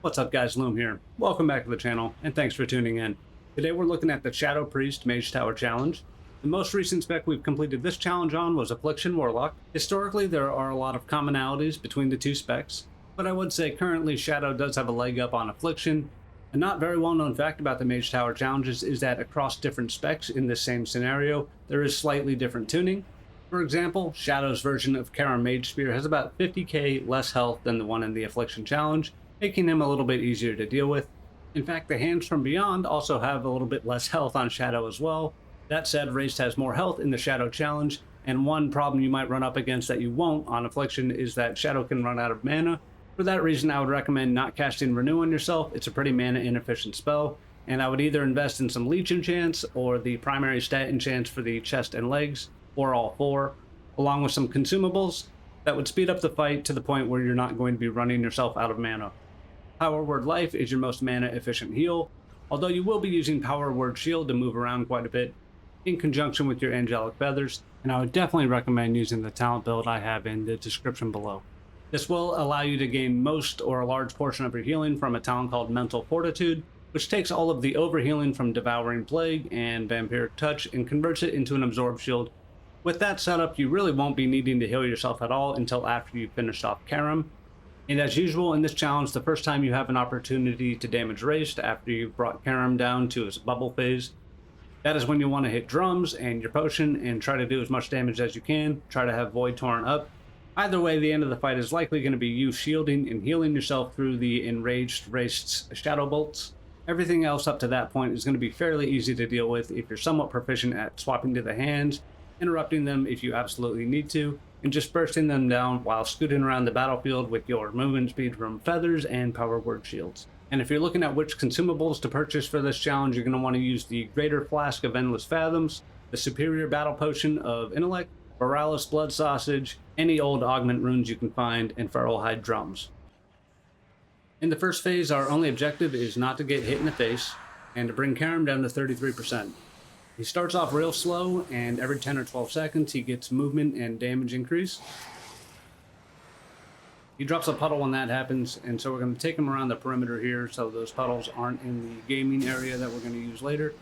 What's up guys, Loom here. Welcome back to the channel, and thanks for tuning in. Today we're looking at the Shadow Priest Mage Tower Challenge. The most recent spec we've completed this challenge on was Affliction Warlock. Historically, there are a lot of commonalities between the two specs, but I would say currently Shadow does have a leg up on Affliction. A not very well known fact about the Mage Tower challenges is that across different specs in this same scenario, there is slightly different tuning. For example, Shadow's version of Karam Mage Spear has about 50k less health than the one in the Affliction challenge, making him a little bit easier to deal with. In fact, the Hands from Beyond also have a little bit less health on Shadow as well. That said, Raced has more health in the Shadow challenge, and one problem you might run up against that you won't on Affliction is that Shadow can run out of mana. For that reason, I would recommend not casting Renew on yourself. It's a pretty mana inefficient spell, and I would either invest in some Leech enchants or the primary stat enchants for the chest and legs, or all four, along with some consumables that would speed up the fight to the point where you're not going to be running yourself out of mana. Power Word Life is your most mana efficient heal, although you will be using Power Word Shield to move around quite a bit in conjunction with your Angelic Feathers, and I would definitely recommend using the talent build I have in the description below. This will allow you to gain most or a large portion of your healing from a talent called Mental Fortitude, which takes all of the overhealing from Devouring Plague and Vampiric Touch and converts it into an Absorb Shield. With that setup, you really won't be needing to heal yourself at all until after you've finished off Karam. And as usual in this challenge, the first time you have an opportunity to damage Raced after you've brought Karam down to his bubble phase, that is when you want to hit drums and your potion and try to do as much damage as you can. Try to have Void Torrent up. Either way, the end of the fight is likely going to be you shielding and healing yourself through the enraged Raced's Shadow Bolts. Everything else up to that point is going to be fairly easy to deal with if you're somewhat proficient at swapping to the hands, interrupting them if you absolutely need to, and just bursting them down while scooting around the battlefield with your movement speed from feathers and Power Word Shields. And if you're looking at which consumables to purchase for this challenge, you're going to want to use the Greater Flask of Endless Fathoms, the Superior Battle Potion of Intellect, Borealis Blood Sausage, any old augment runes you can find, and Feral Hide Drums. In the first phase, our only objective is not to get hit in the face, and to bring Karam down to 33%. He starts off real slow, and every 10 or 12 seconds he gets movement and damage increase. He drops a puddle when that happens, and so we're going to take him around the perimeter here so those puddles aren't in the gaming area that we're going to use later.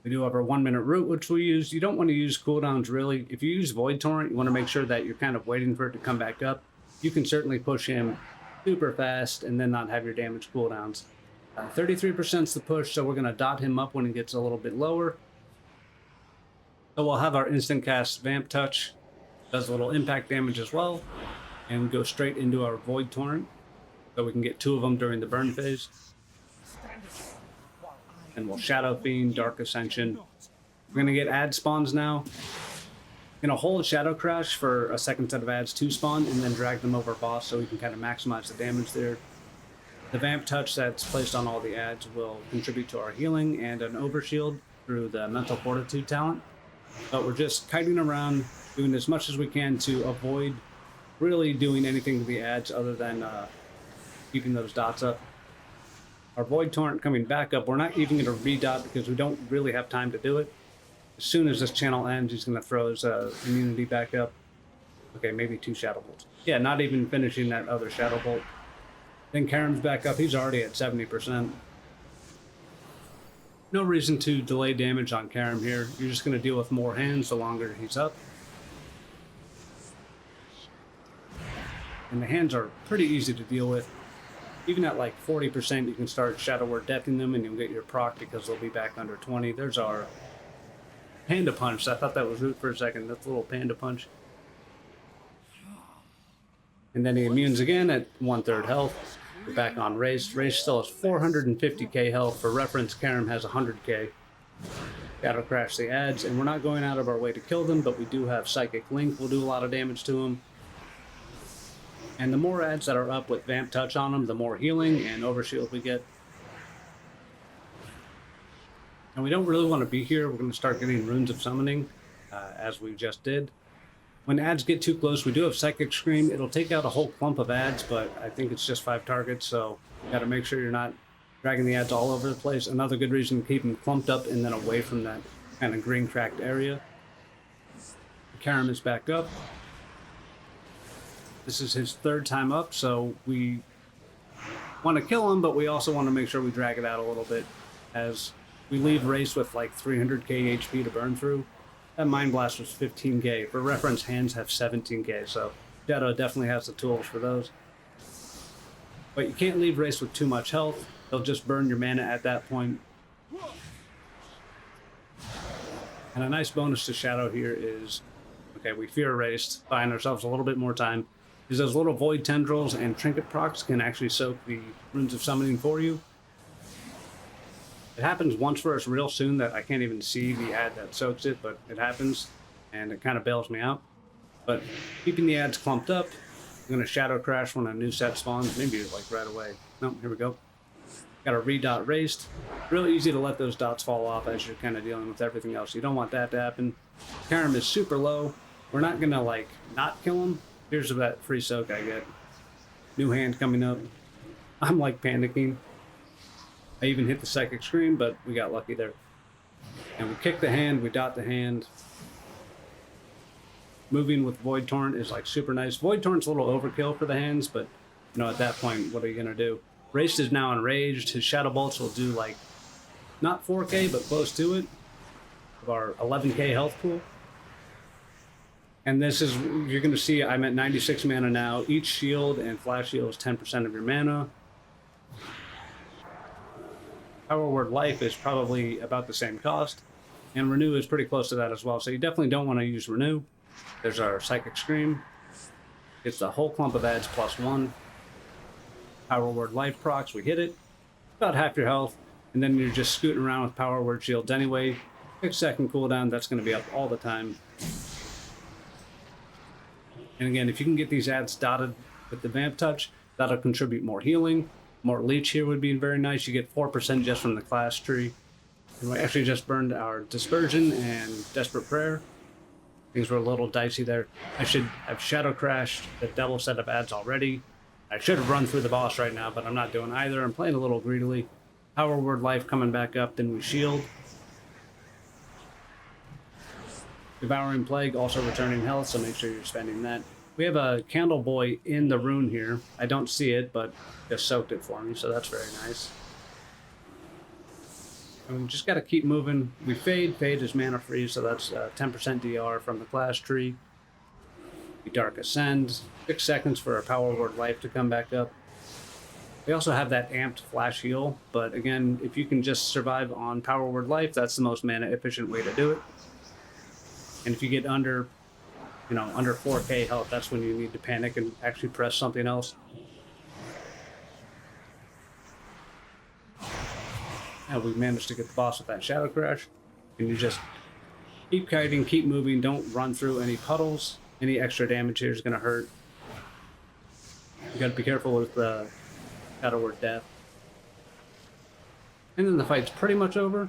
We do have our 1 minute root, which we use. You don't want to use cooldowns really. If you use Void Torrent, you want to make sure that you're kind of waiting for it to come back up. You can certainly push him super fast and then not have your damage cooldowns. 33% is the push, so we're going to dot him up when he gets a little bit lower. So we'll have our instant cast Vamp Touch, does a little impact damage as well, and go straight into our Void Torrent, so we can get 2 of them during the burn phase. And we'll Shadow Fiend, Dark Ascension. We're going to get ad spawns now. We're going to hold Shadow Crash for a second set of ads to spawn, and then drag them over boss so we can kind of maximize the damage there. The Vamp Touch that's placed on all the ads will contribute to our healing and an overshield through the Mental Fortitude talent. But we're just kiting around, doing as much as we can to avoid really doing anything to the ads other than keeping those dots up. Our Void Torrent coming back up, we're not even going to redot because we don't really have time to do it. As soon as this channel ends, he's going to throw his immunity back up. Okay, maybe 2 Shadow Bolts. Yeah, not even finishing that other Shadow Bolt. Then Karam's back up, he's already at 70%. No reason to delay damage on Karam here. You're just going to deal with more hands the longer he's up. And the hands are pretty easy to deal with. Even at like 40%, you can start Shadow Word Deathing them and you'll get your proc because they'll be back under 20. There's our Panda Punch. I thought that was root for a second. That's a little Panda Punch. And then he immunes again at 1/3 health. We're back on Raced. Raced still has 450k health. For reference, Karam has 100k. Shadow Crash the ads, and we're not going out of our way to kill them, but we do have Psychic Link. We'll do a lot of damage to them. And the more ads that are up with Vamp Touch on them, the more healing and overshield we get. And we don't really want to be here. We're going to start getting Runes of Summoning, as we just did. When ads get too close, we do have Psychic Scream. It'll take out a whole clump of ads, but I think it's just 5 targets, so you got to make sure you're not dragging the ads all over the place. Another good reason to keep them clumped up and then away from that kind of green cracked area. Karam is back up. This is his third time up, so we want to kill him, but we also want to make sure we drag it out a little bit, as we leave race with like 300k HP to burn through. That Mind Blast was 15k. For reference, hands have 17k, so Shadow definitely has the tools for those. But you can't leave race with too much health. They'll just burn your mana at that point. And a nice bonus to Shadow here is, okay, we fear erased, buying ourselves a little bit more time, is those little void tendrils and trinket procs can actually soak the runes of summoning for you. It happens once for us real soon that I can't even see the ad that soaks it, but it happens, and it kind of bails me out. But keeping the ads clumped up, I'm going to Shadow Crash when a new set spawns, maybe like right away. No, here we go. Got a redot raced. Really easy to let those dots fall off as you're kind of dealing with everything else. You don't want that to happen. Karam is super low. We're not going to like not kill him. Here's that free soak I get. New hand coming up. I'm like panicking. I even hit the Psychic Scream, but we got lucky there. And we kick the hand, we dot the hand. Moving with Void Torrent is like super nice. Void Torrent's a little overkill for the hands, but you know, at that point, what are you going to do? Raced is now enraged. His Shadow Bolts will do like, not 4k, but close to it. Of our 11k health pool. And this is, you're going to see I'm at 96 mana now. Each shield and flash shield is 10% of your mana. Power Word Life is probably about the same cost. And Renew is pretty close to that as well. So you definitely don't want to use Renew. There's our Psychic Scream. It's the whole clump of ads +1. Power Word Life procs, we hit it. About half your health. And then you're just scooting around with Power Word Shields anyway. 6-second cooldown, that's going to be up all the time. And again, if you can get these ads dotted with the Vamp Touch, that'll contribute more healing. More Leech here would be very nice. You get 4% just from the class tree. And we actually just burned our Dispersion and Desperate Prayer. Things were a little dicey there. I should have Shadow Crashed the double set of ads already. I should have run through the boss right now, but I'm not doing either. I'm playing a little greedily. Power Word Life coming back up, then we shield. Devouring Plague also returning health, so make sure you're spending that. We have a Candle Boy in the rune here. I don't see it, but just soaked it for me, so that's very nice. And we just got to keep moving. We fade. Fade is mana free, so that's 10% DR from the class tree. We Dark Ascend. 6 seconds for our Power Word Life to come back up. We also have that amped flash heal, but again, if you can just survive on Power Word Life, that's the most mana efficient way to do it. And if you get under, under 4k health, that's when you need to panic and actually press something else. And we managed to get the boss with that Shadow Crash. And you just keep kiting, keep moving, don't run through any puddles. Any extra damage here is going to hurt. You got to be careful with the Shadow Word Death. And then the fight's pretty much over.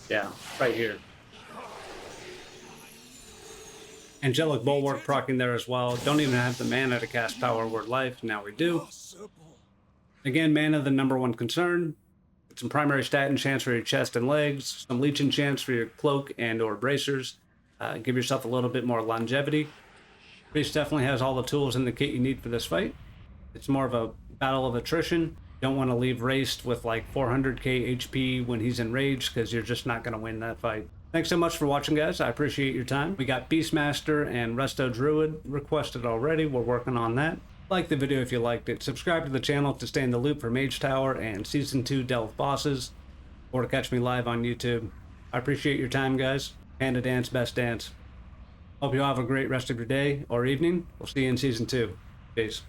Yeah, right here. Angelic Bulwark proccing there as well. Don't even have the mana to cast Power Word Life. Now we do. Again, mana the #1 concern. Get some primary stat enchants for your chest and legs. Some leech enchants for your cloak and or bracers. Give yourself a little bit more longevity. Priest definitely has all the tools in the kit you need for this fight. It's more of a battle of attrition. Don't want to leave raced with like 400k HP when he's enraged, because you're just not going to win that fight. Thanks so much for watching, guys. I appreciate your time. We got Beastmaster and Resto Druid requested already. We're working on that. Like the video if you liked it. Subscribe to the channel to stay in the loop for Mage Tower and Season 2 Delve bosses, or to catch me live on YouTube. I appreciate your time, guys. Panda Dance, best dance. Hope you all have a great rest of your day or evening. We'll see you in Season 2. Peace.